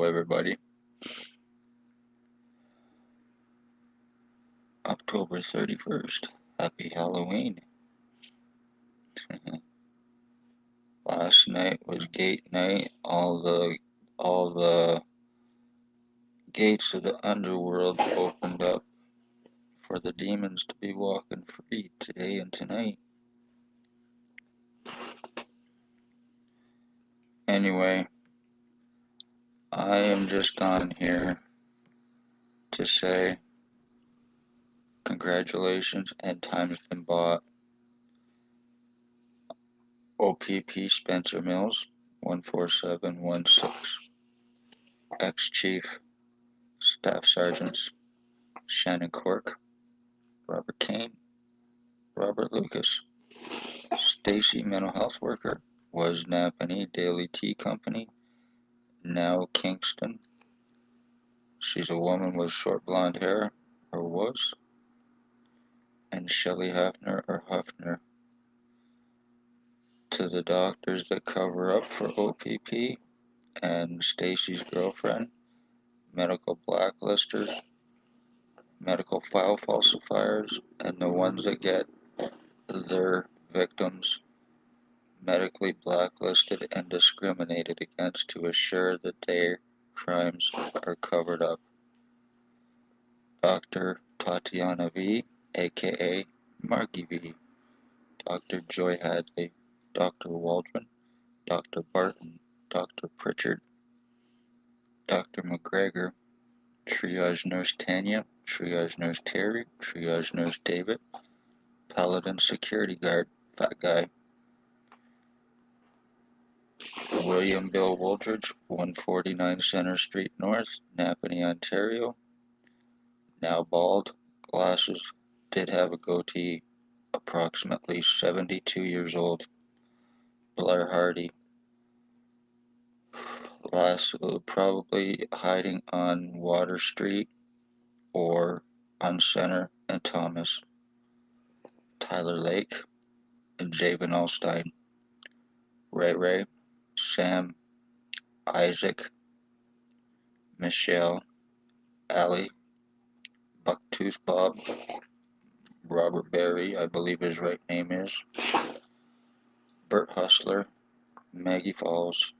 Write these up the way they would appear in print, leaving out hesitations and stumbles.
everybody. October 31st. Happy Halloween. Last night was gate night. All the gates of the underworld opened up for the demons to be walking free today and tonight. Anyway, I am just on here to say congratulations and time's been bought. OPP Spencer Mills, 14716. Ex-Chief Staff Sergeants Shannon Cork, Robert Kane, Robert Lucas. Stacy, mental health worker, was Napanee Daily Tea Company, now Kingston. She's a woman with short blonde hair, or was. And Shelley Hafner, or Huffner. To the doctors that cover up for OPP and Stacy's girlfriend, medical blacklisters, medical file falsifiers, and the ones that get their victims medically blacklisted and discriminated against to assure that their crimes are covered up. Dr. Tatiana V, aka Marky V, Dr. Joy Hadley, Dr. Waldron, Dr. Barton, Dr. Pritchard, Dr. McGregor, Triage Nurse Tanya, Triage Nurse Terry, Triage Nurse David, Paladin Security Guard, Fat Guy, William Bill Woldridge, 149 Center Street North, Napanee, Ontario. Now bald, glasses, did have a goatee, approximately 72 years old. Blair Hardy, probably hiding on Water Street or on Center and Thomas. Tyler Lake and Javen Alstein. Ray, Sam, Isaac, Michelle, Allie, Bucktooth Bob, Robert Berry, I believe his right name is, Bert Hustler, Maggie Falls,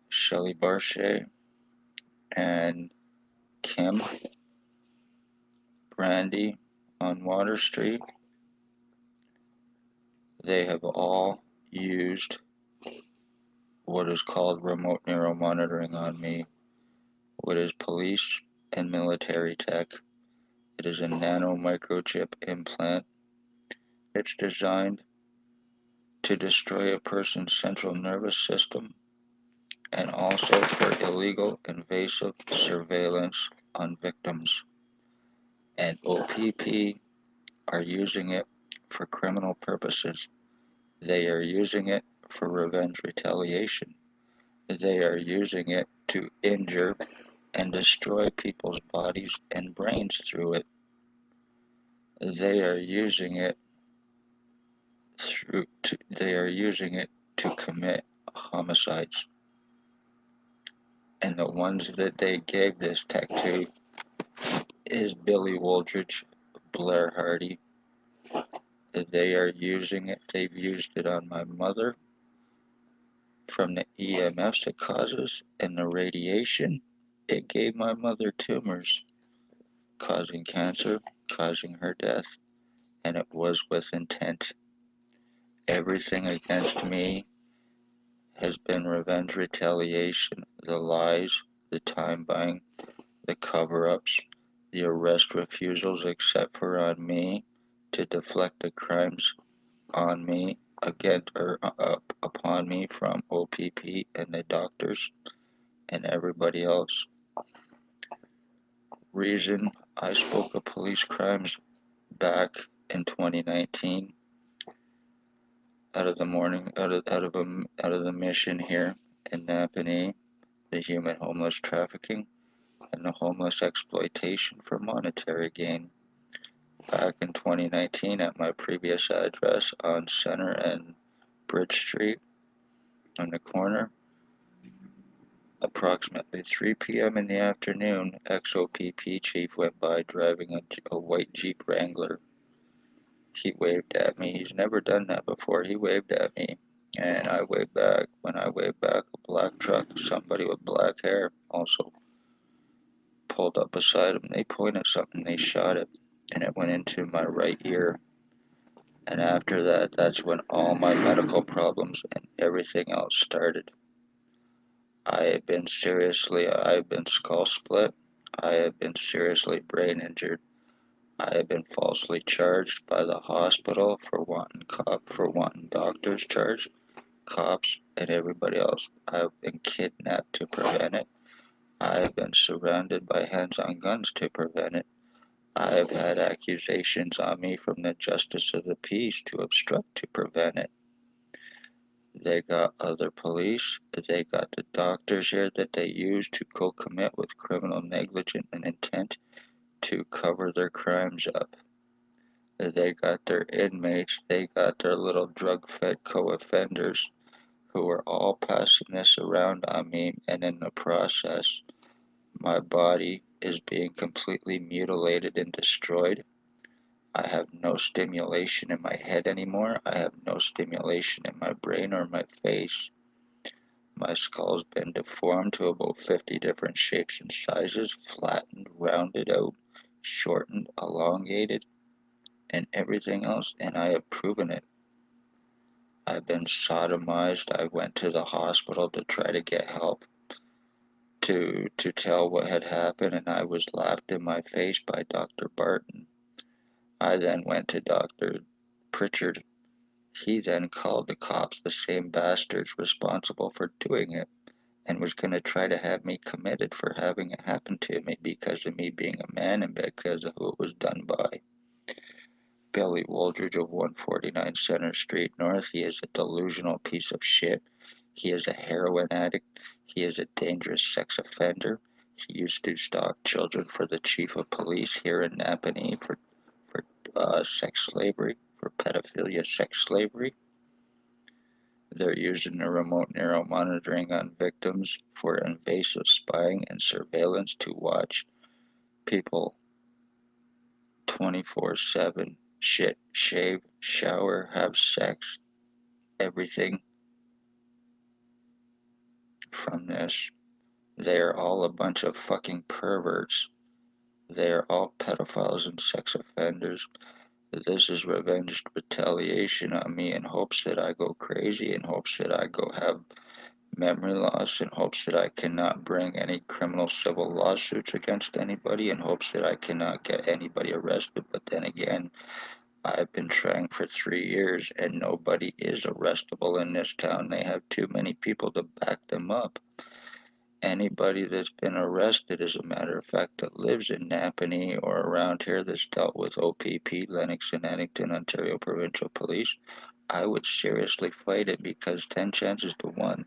Shelley Barchet, and Kim, Brandy on Water Street. They have all used what is called remote neuromonitoring on me, what is police and military tech. It is a nano microchip implant. It's designed to destroy a person's central nervous system and also for illegal invasive surveillance on victims. And OPP are using it for criminal purposes. They are using it for revenge retaliation. They are using it to injure and destroy people's bodies and brains through it. They are using it to commit homicides. And the ones that they gave this tech to is Billy Woldridge, Blair Hardy. They are using it. They've used it on my mother from the EMFs it causes and the radiation. It gave my mother tumors, causing cancer, causing her death, and it was with intent. Everything against me has been revenge retaliation, the lies, the time buying, the cover-ups, the arrest refusals except for on me to deflect the crimes on me upon me from OPP and the doctors and everybody else. Reason I spoke of police crimes back in 2019 out of the mission here in Napanee, the human homeless trafficking and the homeless exploitation for monetary gain. Back in 2019 at my previous address on Center and Bridge Street on the corner, Approximately 3 p.m. in the afternoon, XOPP chief went by driving a white Jeep Wrangler. He waved at me. He's never done that before. He waved at me, and I waved back. When I waved back, a black truck, somebody with black hair, also pulled up beside him. They pointed something, they shot it, and it went into my right ear. And after that, that's when all my medical problems and everything else started. I've been skull split. I have been seriously brain injured. I have been falsely charged by the hospital for wanting doctors charged, cops, and everybody else. I have been kidnapped to prevent it. I have been surrounded by hands on guns to prevent it. I have had accusations on me from the justice of the peace to obstruct to prevent it. They got other police. They got the doctors here that they use to co-commit with criminal negligence and intent to cover their crimes up. They got their inmates. They got their little drug-fed co-offenders who are all passing this around on me, and in the process, my body is being completely mutilated and destroyed. I have no stimulation in my head anymore. I have no stimulation in my brain or my face. My skull's been deformed to about 50 different shapes and sizes, flattened, rounded out, shortened, elongated, and everything else, and I have proven it. I've been sodomized. I went to the hospital to try to get help to tell what had happened, and I was laughed in my face by Dr. Barton. I then went to Dr. Pritchard. He then called the cops, the same bastards responsible for doing it, and was going to try to have me committed for having it happen to me because of me being a man and because of who it was done by. Billy Wooldridge of 149 Center Street North. He is a delusional piece of shit. He is a heroin addict. He is a dangerous sex offender. He used to stalk children for the chief of police here in Napanee for sex slavery, for pedophilia sex slavery. They're using the remote neural monitoring on victims for invasive spying and surveillance to watch people 24/7 shit, shave, shower, have sex, everything from this. They are all a bunch of fucking perverts. They are all pedophiles and sex offenders. This is revenge retaliation on me in hopes that I go crazy, in hopes that I go have memory loss, in hopes that I cannot bring any criminal civil lawsuits against anybody, in hopes that I cannot get anybody arrested. But then again, I've been trying for 3 years and nobody is arrestable in this town. They have too many people to back them up. Anybody that's been arrested, as a matter of fact, that lives in Napanee or around here that's dealt with OPP, Lennox and Addington, Ontario Provincial Police, I would seriously fight it because 10 chances to 1,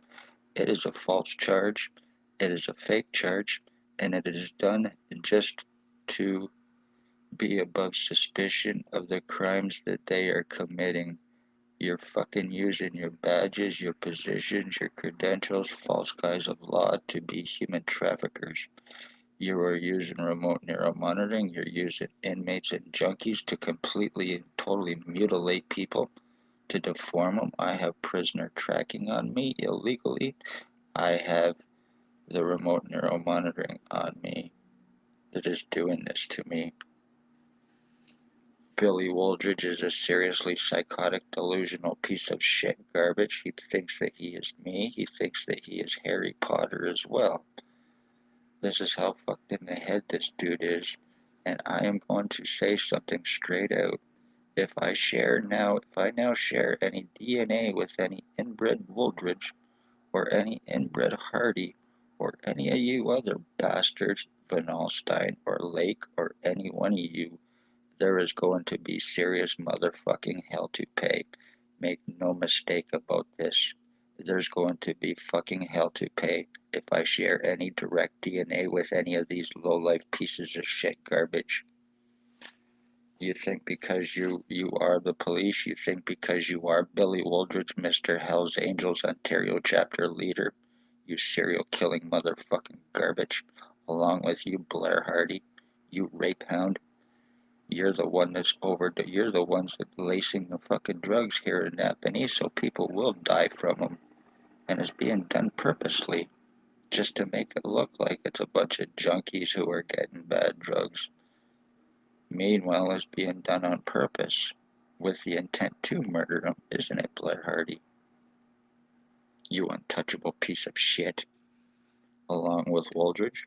it is a false charge, it is a fake charge, and it is done just to be above suspicion of the crimes that they are committing. You're fucking using your badges, your positions, your credentials, false guise of law to be human traffickers. You are using remote neural monitoring. You're using inmates and junkies to completely and totally mutilate people, to deform them. I have prisoner tracking on me illegally. I have the remote neural monitoring on me that is doing this to me. Billy Wooldridge is a seriously psychotic, delusional piece of shit garbage. He thinks that he is me. He thinks that he is Harry Potter as well. This is how fucked in the head this dude is. And I am going to say something straight out. If I now share any DNA with any inbred Wooldridge, or any inbred Hardy, or any of you other bastards, Van Alstyne, or Lake, or any one of you, there is going to be serious motherfucking hell to pay. Make no mistake about this. There's going to be fucking hell to pay if I share any direct DNA with any of these low-life pieces of shit garbage. You think because you are the police, you think because you are Billy Wooldridge, Mr. Hell's Angels Ontario chapter leader, you serial killing motherfucking garbage, along with you, Blair Hardy, you rape hound. You're the one that's you're the ones that lacing the fucking drugs here in Napanee, so people will die from them. And it's being done purposely, just to make it look like it's a bunch of junkies who are getting bad drugs. Meanwhile, it's being done on purpose, with the intent to murder them, isn't it, Blair Hardy? You untouchable piece of shit. Along with Wooldridge,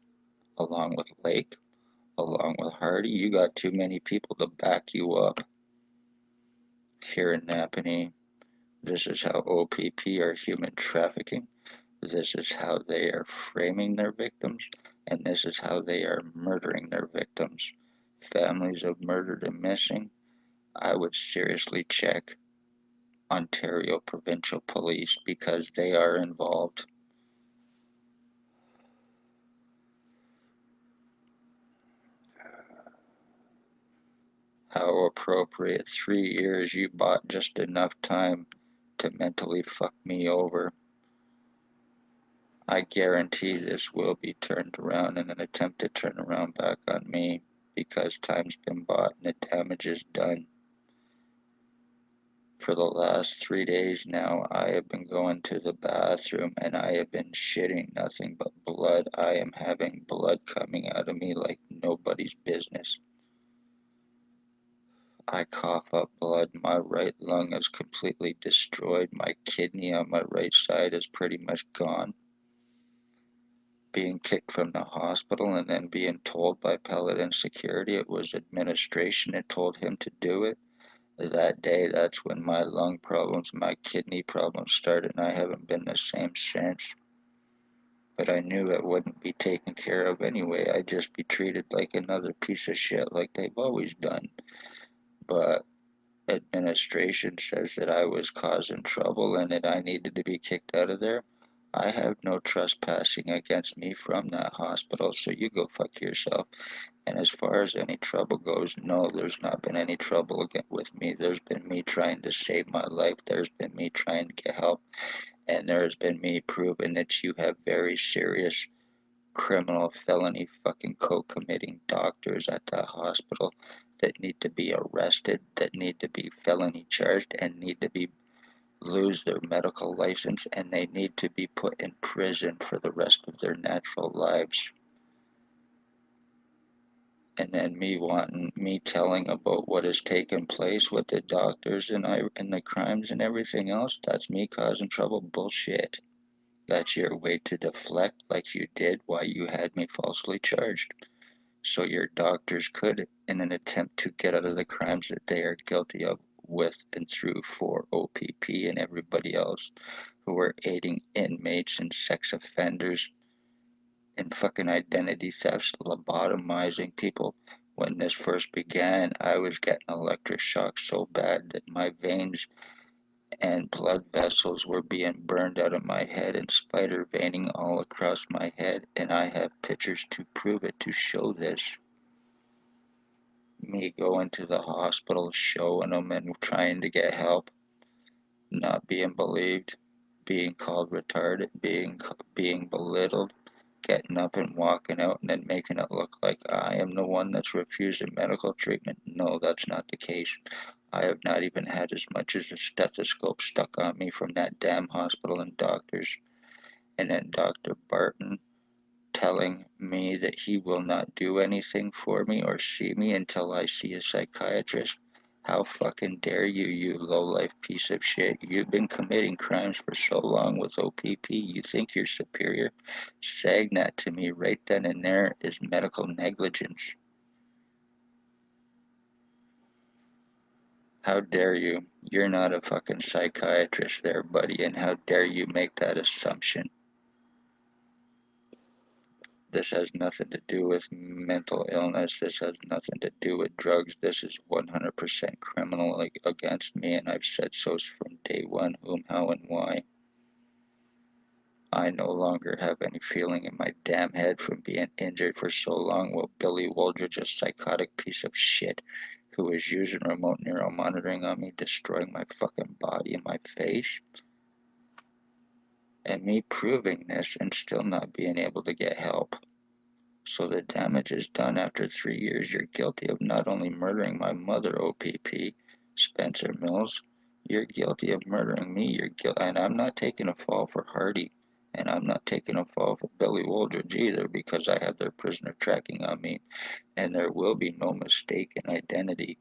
along with Lake, along with Hardy, you got too many people to back you up. Here in Napanee, this is how OPP are human trafficking. This is how they are framing their victims, and this is how they are murdering their victims. Families of murdered and missing, I would seriously check Ontario provincial police because they are involved. How appropriate. 3 years, you bought just enough time to mentally fuck me over. I guarantee this will be turned around in an attempt to turn around back on me because time's been bought and the damage is done. For the last 3 days now, I have been going to the bathroom and I have been shitting nothing but blood. I am having blood coming out of me like nobody's business. I cough up blood. My right lung is completely destroyed. My kidney on my right side is pretty much gone. Being kicked from the hospital and then being told by Paladin Security it was administration that told him to do it. That day, that's when my lung problems, my kidney problems started, and I haven't been the same since. But I knew it wouldn't be taken care of anyway. I'd just be treated like another piece of shit like they've always done. But administration says that I was causing trouble and that I needed to be kicked out of there. I have no trespassing against me from that hospital, so you go fuck yourself. And as far as any trouble goes, no, there's not been any trouble with me. There's been me trying to save my life. There's been me trying to get help. And there's been me proving that you have very serious criminal felony fucking co-committing doctors at that hospital that need to be arrested, that need to be felony charged, and need to be lose their medical license, and they need to be put in prison for the rest of their natural lives. And then me telling about what has taken place with the doctors and the crimes and everything else, that's me causing trouble. Bullshit. That's your way to deflect like you did while you had me falsely charged. So your doctors could, in an attempt to get out of the crimes that they are guilty of with and through for OPP and everybody else who are aiding inmates and sex offenders and fucking identity thefts, lobotomizing people. When this first began, I was getting electric shock so bad that my veins and blood vessels were being burned out of my head and spider veining all across my head, and I have pictures to prove it, to show this. Me going to the hospital, showing them and trying to get help, not being believed, being called retarded, being belittled, getting up and walking out and then making it look like I am the one that's refusing medical treatment. No, that's not the case. I have not even had as much as a stethoscope stuck on me from that damn hospital and doctors. And then Dr. Barton telling me that he will not do anything for me or see me until I see a psychiatrist. How fucking dare you, you low-life piece of shit. You've been committing crimes for so long with OPP, you think you're superior? Saying that to me right then and there is medical negligence. How dare you? You're not a fucking psychiatrist there, buddy, and how dare you make that assumption? This has nothing to do with mental illness. This has nothing to do with drugs. This is 100% criminal against me, and I've said so from day one, whom, how, and why. I no longer have any feeling in my damn head from being injured for so long while Billy Wooldridge, a psychotic piece of shit who is using remote neuromonitoring on me, destroying my fucking body and my face. and me proving this and still not being able to get help. So the damage is done after 3 years. You're guilty of not only murdering my mother, OPP, Spencer Mills, you're guilty of murdering me. And I'm not taking a fall for Hardy, and I'm not taking a fall for Billy Wooldridge either, because I have their prisoner tracking on me, and there will be no mistake in identity.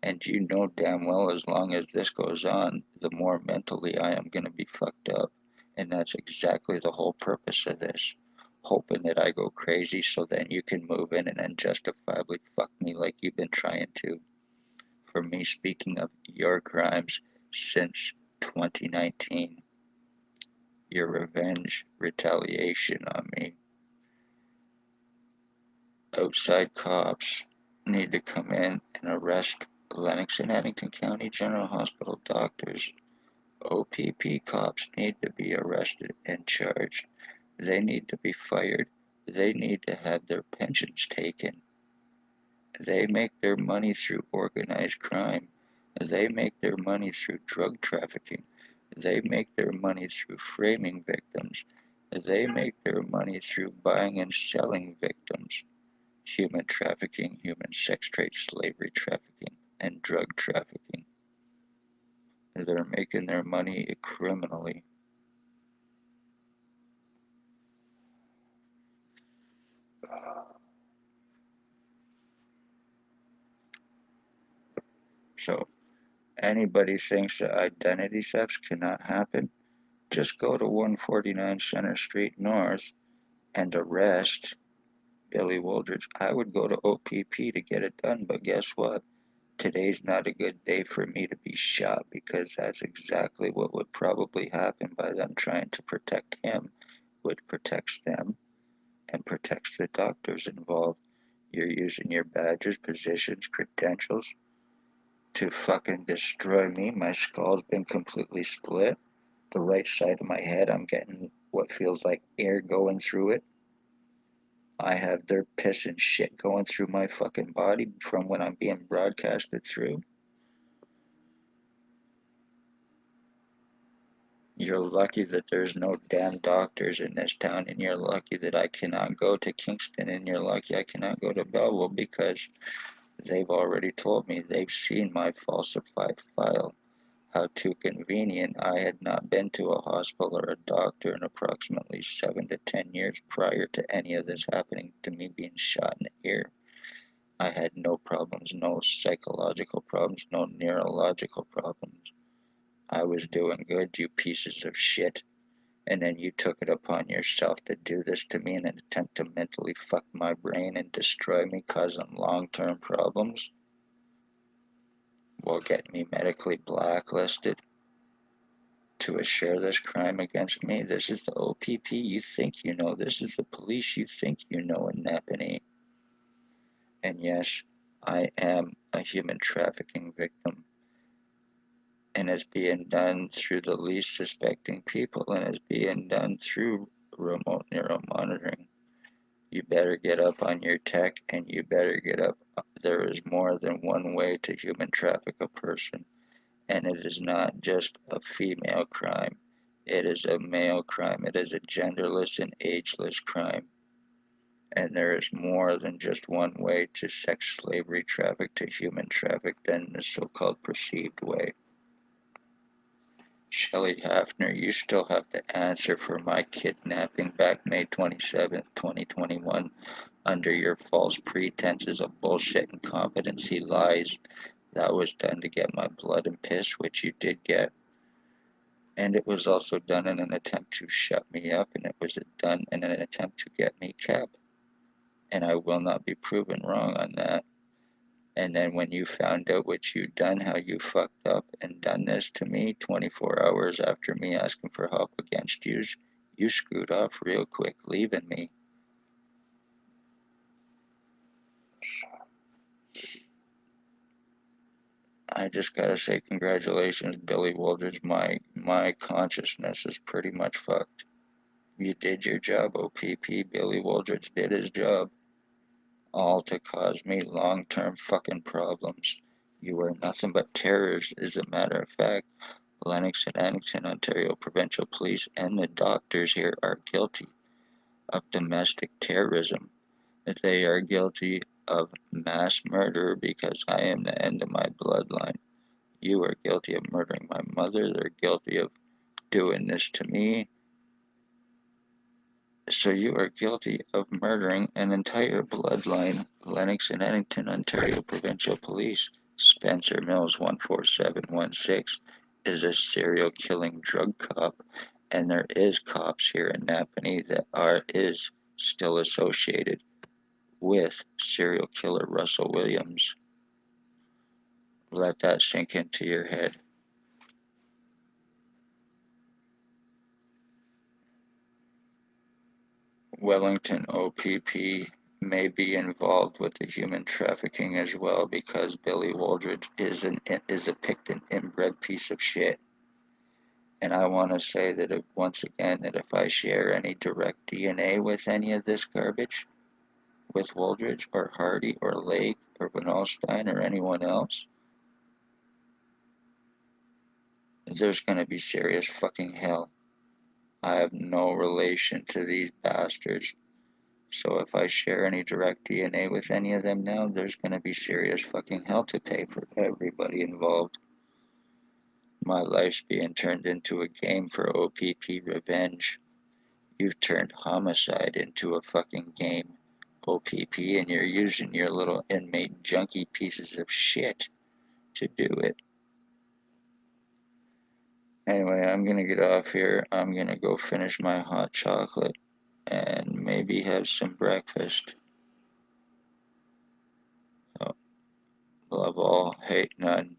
And you know damn well as long as this goes on, the more mentally I am going to be fucked up. And that's exactly the whole purpose of this. Hoping that I go crazy so then you can move in and then justifiably fuck me like you've been trying to. For me speaking of your crimes since 2019, your revenge, retaliation on me. Outside cops need to come in and arrest Lennox and Addington County General Hospital doctors. OPP cops need to be arrested and charged. They need to be fired. They need to have their pensions taken. They make their money through organized crime. They make their money through drug trafficking. They make their money through framing victims. They make their money through buying and selling victims. Human trafficking, human sex trade, slavery trafficking, and drug trafficking. They're making their money criminally. So, anybody thinks that identity thefts cannot happen, just go to 149 Center Street North and arrest Billy Wooldridge. I would go to OPP to get it done, but guess what? Today's not a good day for me to be shot, because that's exactly what would probably happen by them trying to protect him, which protects them and protects the doctors involved. You're using your badges, positions, credentials to fucking destroy me. My skull's been completely split. The right side of my head, I'm getting what feels like air going through it. I have their piss and shit going through my fucking body from when I'm being broadcasted through. You're lucky that there's no damn doctors in this town, and you're lucky that I cannot go to Kingston, and you're lucky I cannot go to Belleville, because they've already told me they've seen my falsified file. How too convenient. I had not been to a hospital or a doctor in approximately 7 to 10 years prior to any of this happening to me being shot in the ear. I had no problems, no psychological problems, no neurological problems. I was doing good, you pieces of shit. And then you took it upon yourself to do this to me in an attempt to mentally fuck my brain and destroy me, causing long-term problems, while getting me medically blacklisted to share this crime against me. This is the OPP you think you know. This is the police you think you know in Napanee. And yes, I am a human trafficking victim, and it's being done through the least suspecting people, and it's being done through remote neuromonitoring. You better get up on your tech, and you better get up. There is more than one way to human traffic a person, and it is not just a female crime. It is a male crime. It is a genderless and ageless crime. And there is more than just one way to sex slavery traffic to human traffic than the so-called perceived way. Shelley Hafner, you still have to answer for my kidnapping back May 27th, 2021, under your false pretenses of bullshit, incompetency, lies. That was done to get my blood and piss, which you did get. And it was also done in an attempt to shut me up, and it was done in an attempt to get me kept. And I will not be proven wrong on that. And then when you found out what you done, how you fucked up and done this to me 24 hours after me asking for help against you screwed off real quick, leaving me. I just gotta say congratulations, Billy Wooldridge. My consciousness is pretty much fucked. You did your job, OPP. Billy Wooldridge did his job. All to cause me long-term fucking problems. You are nothing but terrors, as a matter of fact. Lennox and Addington, Ontario Provincial Police, and the doctors here are guilty of domestic terrorism. They are guilty of mass murder because I am the end of my bloodline. You are guilty of murdering my mother. They're guilty of doing this to me. So you are guilty of murdering an entire bloodline. Lennox and Addington, Ontario Provincial Police. Spencer Mills 14716 is a serial killing drug cop, and there is cops here in Napanee that is still associated with serial killer Russell Williams. Let that sink into your head. Wellington OPP may be involved with the human trafficking as well because Billy Wooldridge is a picked and inbred piece of shit. And I want to say that once again that if I share any direct DNA with any of this garbage, with Wooldridge or Hardy or Lake or Winolstein or anyone else, there's going to be serious fucking hell. I have no relation to these bastards. So if I share any direct DNA with any of them now, there's going to be serious fucking hell to pay for everybody involved. My life's being turned into a game for OPP revenge. You've turned homicide into a fucking game, OPP, and you're using your little inmate junkie pieces of shit to do it. Anyway, I'm going to get off here. I'm going to go finish my hot chocolate and maybe have some breakfast. So, love all, hate none.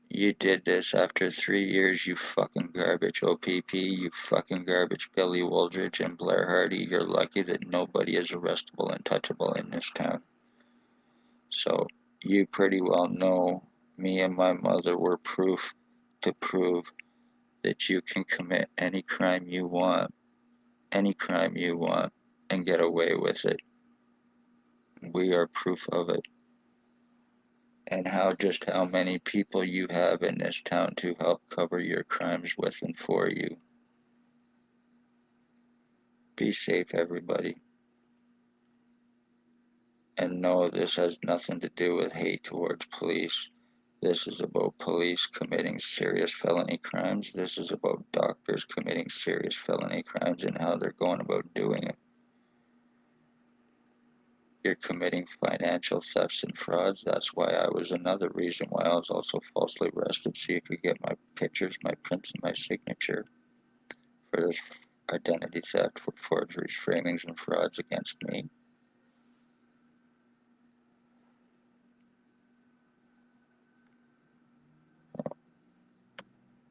You did this after 3 years, you fucking garbage OPP, you fucking garbage Billy Wooldridge and Blair Hardy. You're lucky that nobody is arrestable and touchable in this town. So, you pretty well know me and my mother were proof to prove that you can commit any crime you want, and get away with it. We are proof of it. And just how many people you have in this town to help cover your crimes with and for you. Be safe, everybody. And no, this has nothing to do with hate towards police. This is about police committing serious felony crimes. This is about doctors committing serious felony crimes and how they're going about doing it. You're committing financial thefts and frauds. That's why another reason why I was also falsely arrested, so you could get my pictures, my prints, and my signature for this identity theft, for forgeries, framings, and frauds against me.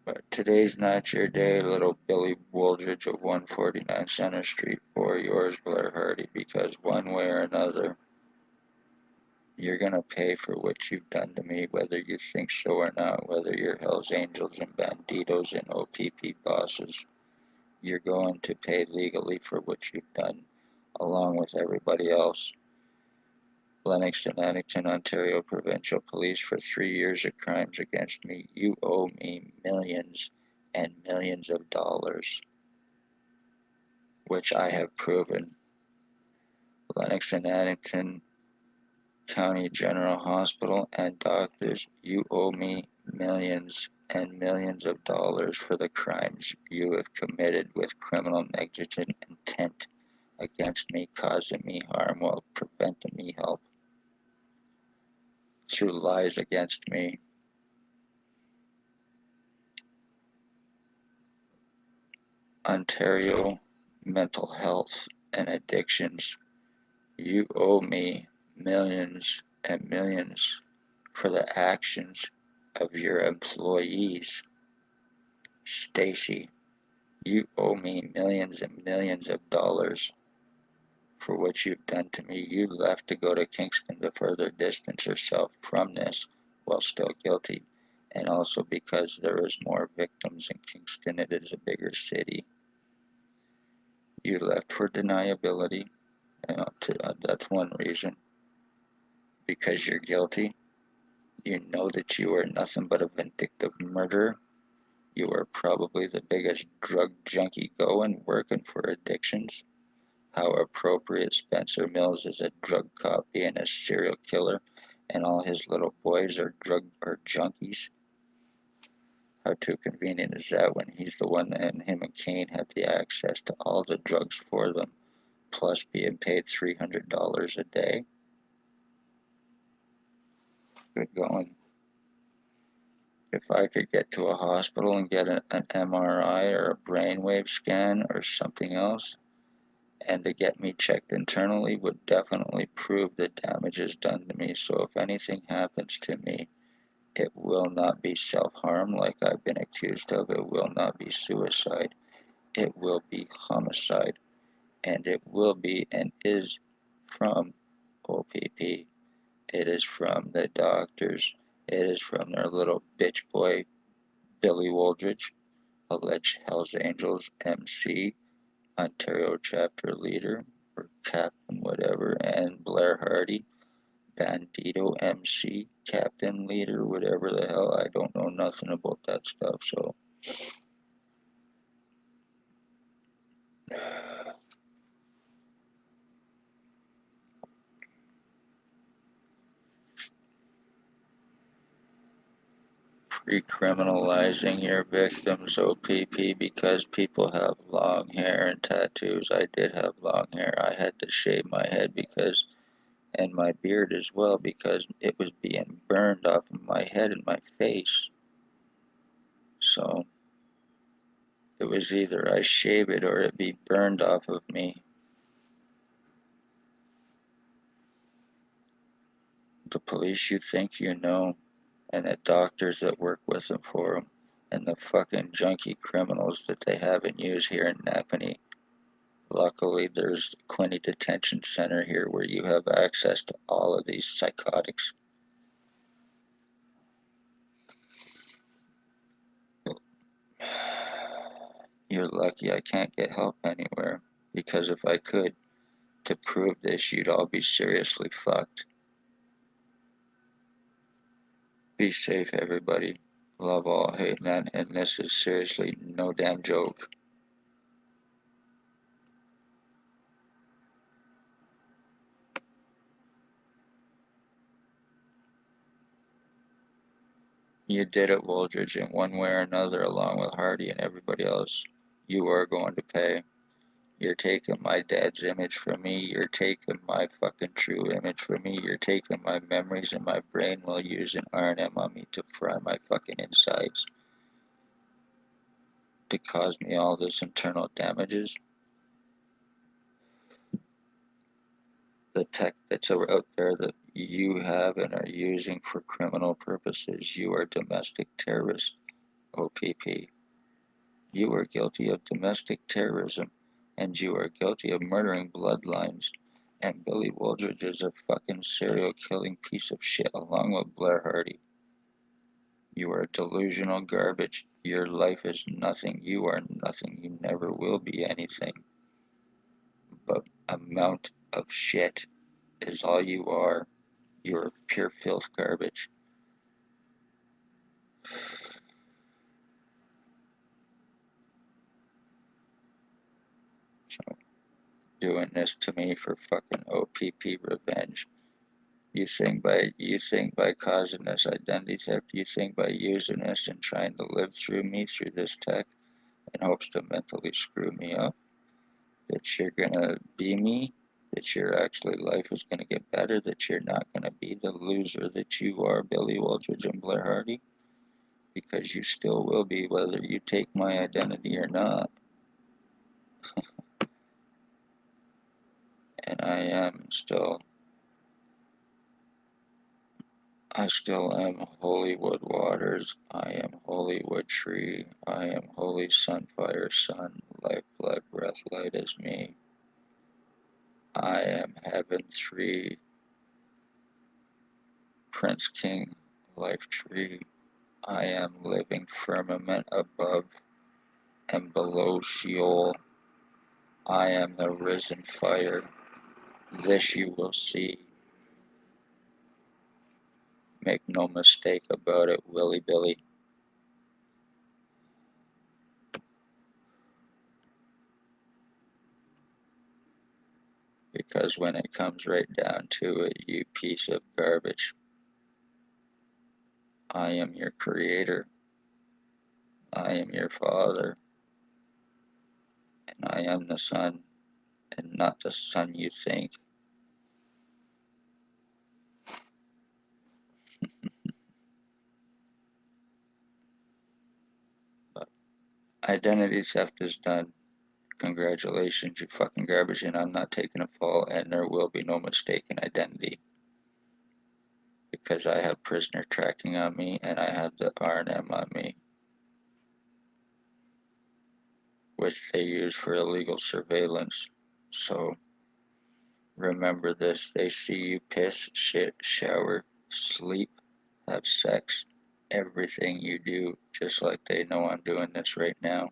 But today's not your day, little Billy Wooldridge of 149 Center Street, or yours, Blair Hardy, because one way or another, you're gonna pay for what you've done to me, whether you think so or not, whether you're Hells Angels and Banditos and OPP bosses. You're going to pay legally for what you've done, along with everybody else. Lennox and Addington, Ontario Provincial Police, for 3 years of crimes against me. You owe me millions and millions of dollars, which I have proven. Lennox and Addington County General Hospital and doctors, you owe me millions and millions of dollars for the crimes you have committed with criminal negligent intent against me, causing me harm while preventing me help through lies against me. Ontario Mental Health and Addictions, you owe me millions and millions for the actions of your employees. Stacy, you owe me millions and millions of dollars for what you've done to me. You left to go to Kingston to further distance yourself from this while still guilty. And also because there is more victims in Kingston, it is a bigger city. You left for deniability. That's one reason. Because you're guilty. You know that you are nothing but a vindictive murderer. You are probably the biggest drug junkie going, working for addictions. How appropriate Spencer Mills is a drug cop being a serial killer, and all his little boys are junkies. How too convenient is that when he's the one and him and Kane have the access to all the drugs for them, plus being paid $300 a day? Good going. If I could get to a hospital and get an MRI or a brainwave scan or something else, and to get me checked internally would definitely prove the damage is done to me. So if anything happens to me, it will not be self-harm like I've been accused of. It will not be suicide. It will be homicide. And it will be and is from OPP. It is from the doctors. It is from their little bitch boy, Billy Wooldridge, alleged Hells Angels MC, Ontario chapter leader, or captain, whatever, and Blair Hardy, Bandito MC, captain, leader, whatever the hell. I don't know nothing about that stuff, so. Recriminalizing your victims, OPP, because people have long hair and tattoos. I did have long hair. I had to shave my head because, and my beard as well, because it was being burned off of my head and my face. So it was either I shave it or it be burned off of me. The police you think you know, and the doctors that work with them for them, and the fucking junkie criminals that they haven't used here in Napanee. Luckily, there's Quinny Detention Center here where you have access to all of these psychotics. You're lucky I can't get help anywhere, because if I could, to prove this, you'd all be seriously fucked. Be safe, everybody. Love all, hate none, and this is seriously no damn joke. You did it, Wooldridge, in one way or another, along with Hardy and everybody else. You are going to pay. You're taking my dad's image from me. You're taking my fucking true image from me. You're taking my memories in my brain while using R&M on me to fry my fucking insides. To cause me all this internal damages. The tech that's out there that you have and are using for criminal purposes. You are domestic terrorist, OPP. You are guilty of domestic terrorism, and you are guilty of murdering bloodlines. And Billy Wooldridge is a fucking serial killing piece of shit, along with Blair Hardy. You are delusional garbage. Your life is nothing. You are nothing. You never will be anything. But amount of shit is all you are. You're pure filth garbage. So, doing this to me for fucking OPP revenge. You think by causing this identity theft, you think by using this and trying to live through me through this tech in hopes to mentally screw me up, that you're gonna be me, that your actually life is gonna get better, that you're not gonna be the loser that you are, Billy Wooldridge and Blair Hardy, because you still will be whether you take my identity or not. And I still am Hollywood Waters, I am Hollywood Tree, I am Holy Sunfire Sun, Life, Blood, Breath, Light is me. I am Heaven 3, Prince King, Life Tree. I am living firmament above and below Sheol. I am the risen fire. This you will see. Make no mistake about it, Willy Billy. Because when it comes right down to it, you piece of garbage, I am your creator, I am your father, and I am the son, and not the son you think. But identity theft is done. Congratulations, you fucking garbage, and I'm not taking a fall, and there will be no mistaken identity. Because I have prisoner tracking on me, and I have the R&M on me, which they use for illegal surveillance. So remember this, they see you piss, shit, shower, sleep, have sex, everything you do, just like they know I'm doing this right now.